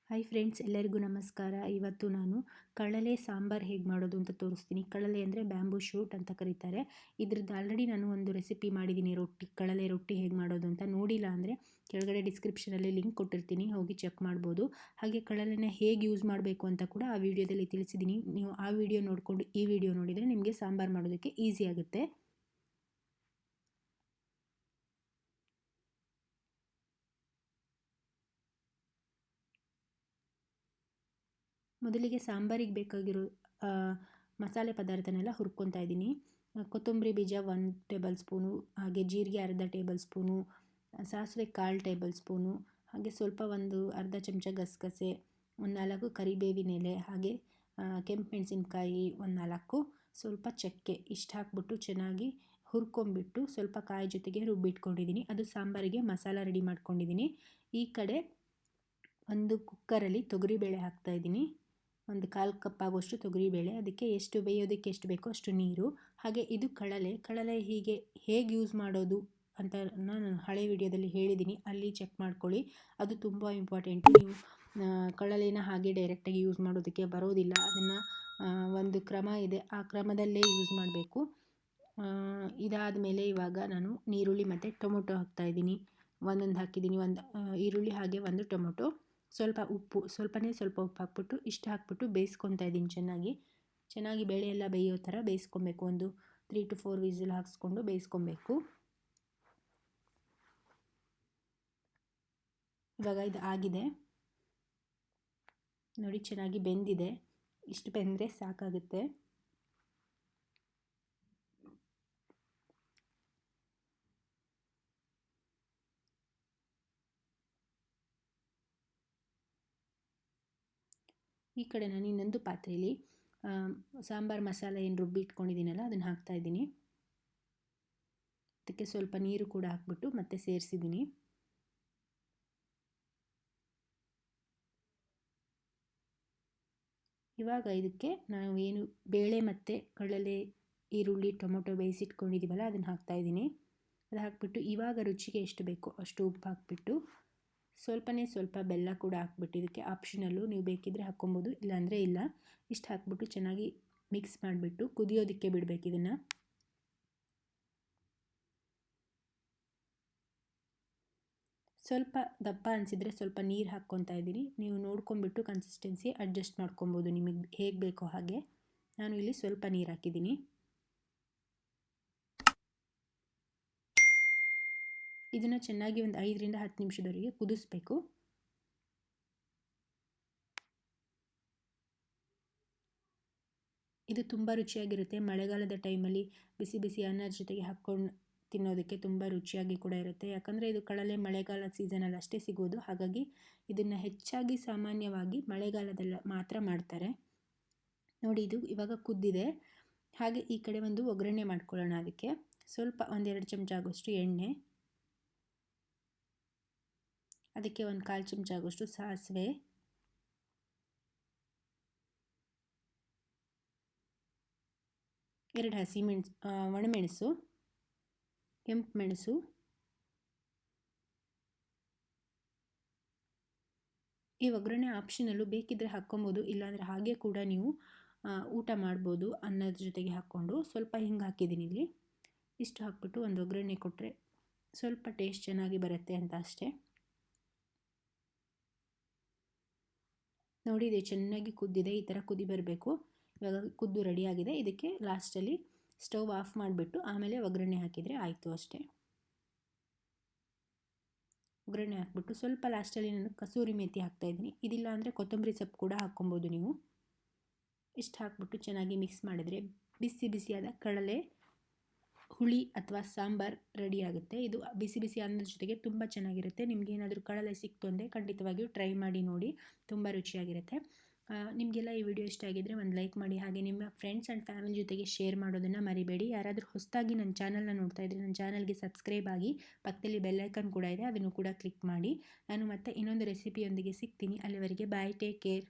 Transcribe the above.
Hi friends, ಎಲ್ಲರಿಗೂ ನಮಸ್ಕಾರ. ಇವತ್ತು ನಾನು ಕಳಲೆ ಸಾಂಬಾರ್ ಹೇಗೆ ಮಾಡೋದು ಅಂತ ತೋರಿಸ್ತೀನಿ. ಕಳಲೆ ಅಂದರೆ ಬ್ಯಾಂಬೂ ಶೂಟ್ ಅಂತ ಕರೀತಾರೆ. ಇದ್ರದ್ದು ಆಲ್ರೆಡಿ ನಾನು ಒಂದು ರೆಸಿಪಿ ಮಾಡಿದ್ದೀನಿ, ಕಳಲೆ ರೊಟ್ಟಿ ಹೇಗೆ ಮಾಡೋದು ಅಂತ. ನೋಡಿಲ್ಲ ಅಂದರೆ ಕೆಳಗಡೆ ಡಿಸ್ಕ್ರಿಪ್ಷನಲ್ಲಿ ಲಿಂಕ್ ಕೊಟ್ಟಿರ್ತೀನಿ, ಹೋಗಿ ಚೆಕ್ ಮಾಡ್ಬೋದು. ಹಾಗೆ ಕಳಲೆನ ಹೇಗೆ ಯೂಸ್ ಮಾಡಬೇಕು ಅಂತ ಕೂಡ ಆ ವಿಡಿಯೋದಲ್ಲಿ ತಿಳಿಸಿದ್ದೀನಿ. ನೀವು ಆ ವಿಡಿಯೋ ನೋಡಿಕೊಂಡು ಈ ವಿಡಿಯೋ ನೋಡಿದರೆ ನಿಮಗೆ ಸಾಂಬಾರು ಮಾಡೋದಕ್ಕೆ ಈಸಿ ಆಗುತ್ತೆ. ಮೊದಲಿಗೆ ಸಾಂಬಾರಿಗೆ ಬೇಕಾಗಿರೋ ಮಸಾಲೆ ಪದಾರ್ಥನೆಲ್ಲ ಹುರ್ಕೊತಾ ಇದ್ದೀನಿ. ಕೊತ್ತಂಬರಿ ಬೀಜ 1 ಟೇಬಲ್ ಸ್ಪೂನು, ಹಾಗೆ ಜೀರಿಗೆ ಅರ್ಧ ಟೇಬಲ್ ಸ್ಪೂನು, ಸಾಸಿವೆ 1/4 ಟೇಬಲ್ ಸ್ಪೂನು, ಹಾಗೆ ಸ್ವಲ್ಪ ಒಂದು ಅರ್ಧ ಚಮಚ ಗಸಗಸೆ, 4 ಕರಿಬೇವಿನ ಎಲೆ, ಹಾಗೆ ಕೆಂಪು ಮೆಣಸಿನ್ಕಾಯಿ 4, ಸ್ವಲ್ಪ ಚಕ್ಕೆ, ಇಷ್ಟು ಹಾಕ್ಬಿಟ್ಟು ಚೆನ್ನಾಗಿ ಹುರ್ಕೊಂಬಿಟ್ಟು ಸ್ವಲ್ಪ ಕಾಯಿ ಜೊತೆಗೆ ರುಬ್ಬಿಟ್ಕೊಂಡಿದ್ದೀನಿ. ಅದು ಸಾಂಬಾರಿಗೆ ಮಸಾಲ ರೆಡಿ ಮಾಡ್ಕೊಂಡಿದ್ದೀನಿ. ಈ ಕಡೆ ಒಂದು ಕುಕ್ಕರಲ್ಲಿ ತೊಗರಿಬೇಳೆ ಹಾಕ್ತಾಯಿದ್ದೀನಿ. ಒಂದು 1/4 ಕಪ್ ಆಗುವಷ್ಟು ತೊಗರಿಬೇಳೆ. ಅದಕ್ಕೆ ಎಷ್ಟು ಬೇಯೋದಕ್ಕೆ ಎಷ್ಟು ಬೇಕೋ ಅಷ್ಟು ನೀರು. ಹಾಗೆ ಇದು ಕಳಲೆ ಹೇಗೆ ಯೂಸ್ ಮಾಡೋದು ಅಂತ ನಾನು ಹಳೆ ವಿಡಿಯೋದಲ್ಲಿ ಹೇಳಿದ್ದೀನಿ, ಅಲ್ಲಿ ಚೆಕ್ ಮಾಡ್ಕೊಳ್ಳಿ. ಅದು ತುಂಬ ಇಂಪಾರ್ಟೆಂಟು. ನೀವು ಕಳಲೆನ ಹಾಗೆ ಡೈರೆಕ್ಟಾಗಿ ಯೂಸ್ ಮಾಡೋದಕ್ಕೆ ಬರೋದಿಲ್ಲ. ಅದನ್ನು ಒಂದು ಕ್ರಮ ಇದೆ, ಆ ಕ್ರಮದಲ್ಲೇ ಯೂಸ್ ಮಾಡಬೇಕು. ಇದಾದ ಮೇಲೆ ಇವಾಗ ನಾನು ನೀರುಳ್ಳಿ ಮತ್ತು ಟೊಮೊಟೊ ಹಾಕ್ತಾಯಿದ್ದೀನಿ. ಒಂದೊಂದು ಹಾಕಿದ್ದೀನಿ, ಒಂದು ಈರುಳ್ಳಿ ಹಾಗೆ ಒಂದು ಟೊಮೊಟೊ, ಸ್ವಲ್ಪ ಉಪ್ಪು, ಸ್ವಲ್ಪ ಉಪ್ಪು ಹಾಕ್ಬಿಟ್ಟು ಇಷ್ಟು ಹಾಕ್ಬಿಟ್ಟು ಬೇಯಿಸ್ಕೊತಾ ಇದ್ದೀನಿ. ಚೆನ್ನಾಗಿ ಬೇಳೆ ಎಲ್ಲ ಬೇಯೋ ಥರ ಬೇಯಿಸ್ಕೊಬೇಕು. ಒಂದು 3 to 4 ವಿಸಿಲ್ ಹಾಕ್ಸ್ಕೊಂಡು ಬೇಯಿಸ್ಕೊಬೇಕು. ಇವಾಗ ಇದು ಆಗಿದೆ ನೋಡಿ, ಚೆನ್ನಾಗಿ ಬೆಂದಿದೆ. ಇಷ್ಟು ಬೆಂದರೆ ಸಾಕಾಗುತ್ತೆ. ಈ ಕಡೆ ನಾನು ಇನ್ನೊಂದು ಪಾತ್ರೆಯಲ್ಲಿ ಸಾಂಬಾರು ಮಸಾಲೆ ಏನು ರುಬ್ಬಿ ಇಟ್ಕೊಂಡಿದ್ದೀನಲ್ಲ ಅದನ್ನು ಹಾಕ್ತಾಯಿದ್ದೀನಿ. ಅದಕ್ಕೆ ಸ್ವಲ್ಪ ನೀರು ಕೂಡ ಹಾಕ್ಬಿಟ್ಟು ಮತ್ತೆ ಸೇರಿಸಿದ್ದೀನಿ. ಇವಾಗ ಇದಕ್ಕೆ ನಾವೇನು ಬೇಳೆ ಮತ್ತು ಕಡಲೆ, ಈರುಳ್ಳಿ, ಟೊಮೊಟೊ ಬೇಯಿಸಿಟ್ಕೊಂಡಿದ್ದೀವಲ್ಲ ಅದನ್ನು ಹಾಕ್ತಾಯಿದ್ದೀನಿ. ಅದು ಹಾಕ್ಬಿಟ್ಟು ಇವಾಗ ರುಚಿಗೆ ಎಷ್ಟು ಬೇಕೋ ಅಷ್ಟು ಉಪ್ಪು ಹಾಕ್ಬಿಟ್ಟು ಸ್ವಲ್ಪ ಬೆಲ್ಲ ಕೂಡ ಹಾಕ್ಬಿಟ್ಟು, ಇದಕ್ಕೆ ಆಪ್ಷನಲ್ಲು, ನೀವು ಬೇಕಿದ್ದರೆ ಹಾಕ್ಕೊಬೋದು, ಇಲ್ಲಾಂದರೆ ಇಲ್ಲ. ಇಷ್ಟು ಹಾಕ್ಬಿಟ್ಟು ಚೆನ್ನಾಗಿ ಮಿಕ್ಸ್ ಮಾಡಿಬಿಟ್ಟು ಕುದಿಯೋದಕ್ಕೆ ಬಿಡಬೇಕು. ಇದನ್ನು ಸ್ವಲ್ಪ ದಪ್ಪ ಅನಿಸಿದರೆ ಸ್ವಲ್ಪ ನೀರು ಹಾಕ್ಕೊತಾ ಇದ್ದೀನಿ. ನೀವು ನೋಡ್ಕೊಂಬಿಟ್ಟು ಕನ್ಸಿಸ್ಟೆನ್ಸಿ ಅಡ್ಜಸ್ಟ್ ಮಾಡ್ಕೊಬೋದು, ನಿಮಗೆ ಹೇಗೆ ಬೇಕೋ ಹಾಗೆ. ನಾನು ಇಲ್ಲಿ ಸ್ವಲ್ಪ ನೀರು ಹಾಕಿದ್ದೀನಿ. ಇದನ್ನು ಚೆನ್ನಾಗಿ ಒಂದು 5 ರಿಂದ 10 ನಿಮಿಷದವರೆಗೆ ಕುದಿಸ್ಬೇಕು. ಇದು ತುಂಬ ರುಚಿಯಾಗಿರುತ್ತೆ. ಮಳೆಗಾಲದ ಟೈಮಲ್ಲಿ ಬಿಸಿ ಬಿಸಿ ಅನ್ನದ ಜೊತೆಗೆ ಹಾಕ್ಕೊಂಡು ತಿನ್ನೋದಕ್ಕೆ ತುಂಬ ರುಚಿಯಾಗಿ ಕೂಡ ಇರುತ್ತೆ. ಯಾಕಂದರೆ ಇದು ಕಳಲೆ ಮಳೆಗಾಲದ ಸೀಸನಲ್ಲಿ ಅಷ್ಟೇ ಸಿಗೋದು. ಹಾಗಾಗಿ ಇದನ್ನು ಹೆಚ್ಚಾಗಿ ಸಾಮಾನ್ಯವಾಗಿ ಮಳೆಗಾಲದಲ್ಲಿ ಮಾತ್ರ ಮಾಡ್ತಾರೆ. ನೋಡಿ, ಇದು ಇವಾಗ ಕುದ್ದಿದೆ. ಹಾಗೆ ಈ ಕಡೆ ಒಂದು ಒಗ್ಗರಣೆ ಮಾಡ್ಕೊಳ್ಳೋಣ. ಅದಕ್ಕೆ ಸ್ವಲ್ಪ 1-2 ಚಮಚ ಆಗೋಷ್ಟು ಎಣ್ಣೆ, ಅದಕ್ಕೆ 1/4 ಚಮಚ ಆಗೋಷ್ಟು ಸಾಸಿವೆ, 2 ಒಣಮೆಣಸು, ಕೆಂಪು ಮೆಣಸು, ಈ ಒಗ್ಗರಣೆ ಆಪ್ಷನಲ್ಲು, ಬೇಕಿದ್ದರೆ ಹಾಕ್ಕೊಬೋದು, ಇಲ್ಲಾಂದರೆ ಹಾಗೆ ಕೂಡ ನೀವು ಊಟ ಮಾಡ್ಬೋದು ಅನ್ನದ ಜೊತೆಗೆ ಹಾಕ್ಕೊಂಡು. ಸ್ವಲ್ಪ ಹಿಂಗೆ ಹಾಕಿದ್ದೀನಿ ಇಲ್ಲಿ. ಇಷ್ಟು ಹಾಕ್ಬಿಟ್ಟು ಒಂದು ಒಗ್ಗರಣೆ ಕೊಟ್ಟರೆ ಸ್ವಲ್ಪ ಟೇಸ್ಟ್ ಚೆನ್ನಾಗಿ ಬರುತ್ತೆ ಅಂತ ಅಷ್ಟೇ. ನೋಡಿ, ಇದು ಚೆನ್ನಾಗಿ ಕುದ್ದಿದೆ. ಈ ಥರ ಕುದಿ ಬರಬೇಕು. ಇವಾಗ ಕುದ್ದು ರೆಡಿಯಾಗಿದೆ. ಇದಕ್ಕೆ ಲಾಸ್ಟಲ್ಲಿ ಸ್ಟವ್ ಆಫ್ ಮಾಡಿಬಿಟ್ಟು ಆಮೇಲೆ ಒಗ್ಗರಣೆ ಹಾಕಿದರೆ ಆಯಿತು ಅಷ್ಟೇ. ಒಗ್ಗರಣೆ ಹಾಕ್ಬಿಟ್ಟು ಸ್ವಲ್ಪ ಲಾಸ್ಟಲ್ಲಿ ನಾನು ಕಸೂರಿ ಮೇಥಿ ಹಾಕ್ತಾಯಿದ್ದೀನಿ. ಇದಿಲ್ಲ ಅಂದರೆ ಕೊತ್ತಂಬರಿ ಸೊಪ್ಪು ಕೂಡ ಹಾಕ್ಕೊಬೋದು ನೀವು. ಇಷ್ಟು ಹಾಕ್ಬಿಟ್ಟು ಚೆನ್ನಾಗಿ ಮಿಕ್ಸ್ ಮಾಡಿದರೆ ಬಿಸಿ ಬಿಸಿಯಾದ ಕಡಲೆ ಹುಳಿ ಅಥವಾ ಸಾಂಬಾರ್ ರೆಡಿ ಆಗುತ್ತೆ. ಇದು ಬಿಸಿ ಬಿಸಿ ಅನ್ನದ ಜೊತೆಗೆ ತುಂಬ ಚೆನ್ನಾಗಿರುತ್ತೆ. ನಿಮ್ಗೆ ಏನಾದರೂ ಕಡಲೆ ಸಿಕ್ತು ಅಂದರೆ ಖಂಡಿತವಾಗಿಯೂ ಟ್ರೈ ಮಾಡಿ ನೋಡಿ, ತುಂಬ ರುಚಿಯಾಗಿರುತ್ತೆ. ನಿಮಗೆಲ್ಲ ಈ ವಿಡಿಯೋ ಇಷ್ಟ ಆಗಿದ್ದರೆ ಒಂದು ಲೈಕ್ ಮಾಡಿ, ಹಾಗೆ ನಿಮ್ಮ ಫ್ರೆಂಡ್ಸ್ ಆ್ಯಂಡ್ ಫ್ಯಾಮಿಲಿ ಜೊತೆಗೆ ಶೇರ್ ಮಾಡೋದನ್ನು ಮರಿಬೇಡಿ. ಯಾರಾದರೂ ಹೊಸದಾಗಿ ನನ್ನ ಚಾನಲ್ನ ನೋಡ್ತಾ ಇದ್ದರೆ ನನ್ನ ಚಾನಲ್ಗೆ ಸಬ್ಸ್ಕ್ರೈಬ್ ಆಗಿ, ಪಕ್ಕದಲ್ಲಿ ಬೆಲ್ ಐಕನ್ ಕೂಡ ಇದೆ, ಅದನ್ನು ಕೂಡ ಕ್ಲಿಕ್ ಮಾಡಿ. ನಾನು ಮತ್ತೆ ಇನ್ನೊಂದು ರೆಸಿಪಿಯೊಂದಿಗೆ ಸಿಗ್ತೀನಿ. ಅಲ್ಲಿವರೆಗೆ ಬಾಯ್, ಟೇಕ್ ಕೇರ್.